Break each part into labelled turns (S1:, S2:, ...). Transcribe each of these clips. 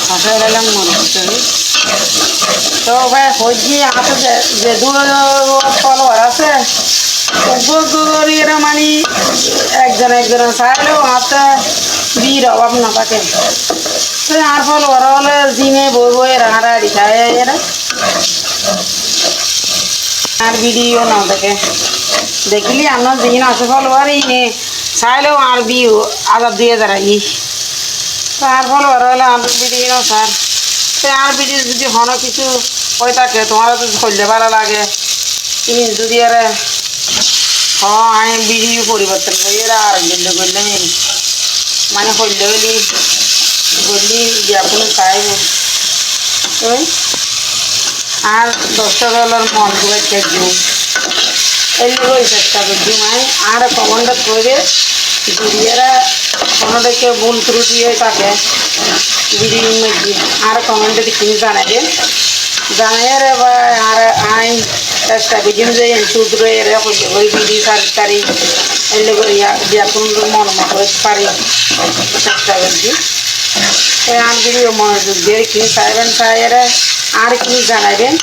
S1: ভাষায় এলাম মনে করতে তো ভাই হজি হাতে যে দূর ফলোয়ার আছে এরা মানে একজন চাইলেও হাতে বীর অভাব না থাকে তো আর ফলোয়ার হলে জিমে বই বই হাঁড়াহাড়ি খায় এরা আর ভিডিও না দেখে দেখলি আমরা দিন আছে ফলোয়ারই নে চাইলেও আর বিউ 1000-2000 আই আর ফলোয়ার হলে আমাদের ভিডিও না স্যার তো আর ভিডিও যদি হনো কিছু হয়ে থাকে তোমার তো করলে ভালো লাগে তুমি যদি আর আমি ভিডিও পরিবর্তন করি এরা আর গেলে করলে মানে করলে বললি কোনো চাইব ওই আর 10 ডলার মন করে দেখব এই চেষ্টা করছি মানে আর কমান্ড করে যদি এরা কোনোটাকে ভুল ত্রুটি হয়ে থাকে ভিডিওর মধ্যে আর কমেন্টে কিনে জানাবেন জানাইরে বা আর আইন চেষ্টা করছি যে শুধু এরা করলে ওই ভিডিও তারি এলে এখন মন মতো পারি চেষ্টা করছি আর ভিডিও মনোযোগ দিয়ে কিনে চাইবেন চাইরে আর কি জানাবেন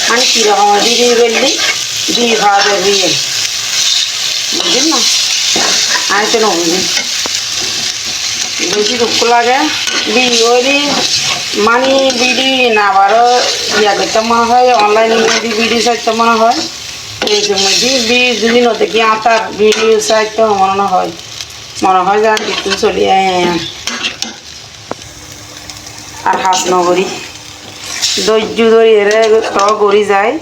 S1: মানে কীরকম ভিডিও করলে দিয়ে খাওয়া যাবে বুঝলেন না আর কেন বুঝি বেশি দুঃখ লাগে বিড়ি মানে বিড়ি না আবারও ইয়া করতে মনে হয় অনলাইনের মধ্যে বিড়ি চাইতে মনে হয় এই মধ্যে বিড়ি যদি নদী আতার বিড়ি চাইতে মনে হয় যে একটু চলি আর হাস নগরী ধৈর্য ধরি এরে ত গড়ি যায়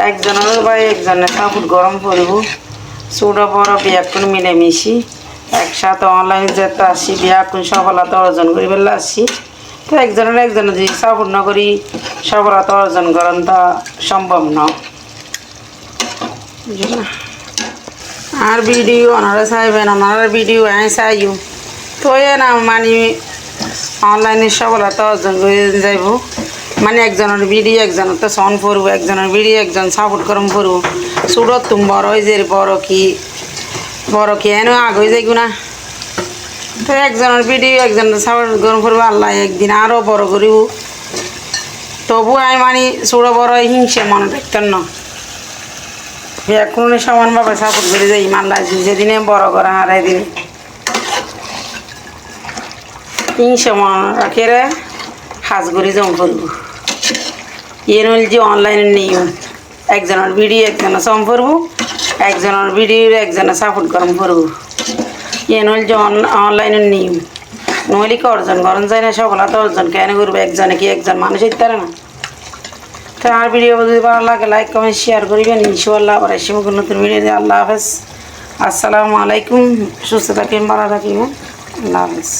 S1: একজনের বা একজনের কাপড় গরম করব ছোটো বড় বিয়াকুন মিলেমিশি একসাথে অনলাইন যেতে আসি বিয়াকুন সফলতা অর্জন করি ফেলে আসি তো একজনের যদি সাপোর্ট না করি সফলতা অর্জন করেন তা সম্ভব না আর ভিডিও ওনারা চাইবেন ওনারা ভিডিও চাইও তো না মানে অনলাইনে সফলতা অর্জন করে যাইব মানে একজনের ভিডিও একজনের তো সন পড়ব একজনের ভিডিও একজন সাপোর্ট করম পড়ব ছোটো তুমি বড় হয়ে যে বড় কি এনে আগ হয়ে যাইব না তো একজনের ভিডিও একজনের সাপোর্ট গরম পড়ব আল্লাহ একদিন আরও বড় করিব তবু আমি মানে ছোটো বড় হিংসে মনে রাখতেন না এখন সমানভাবে সাপোর্ট করে যাই মাল্লা যেদিনে বড় করা আর এদিনে হিংসে মনে রাখে হাজগুড়ি জম করব এর হল যে অনলাইনে নিয়ম একজনের ভিডিও একজনে সম করব একজনের ভিডিও একজনে সাপোর্ট গরম করব এর হল যে অনলাইনের নিয়ম নহলে কি অর্জন করেন যায় না সফলতা অর্জন কেন করবো একজনে কি একজন মানুষ হইতে পারে না তো আর ভিডিও যদি ভালো লাগে লাইক কমেন্ট শেয়ার করবেন ইনশাআল্লাহ আবার এসে নতুন ভিডিও দিয়ে আল্লাহ হাফেজ আসসালামু আলাইকুম সুস্থ থাকবেন ভালো থাকবেন আল্লাহ হাফেজ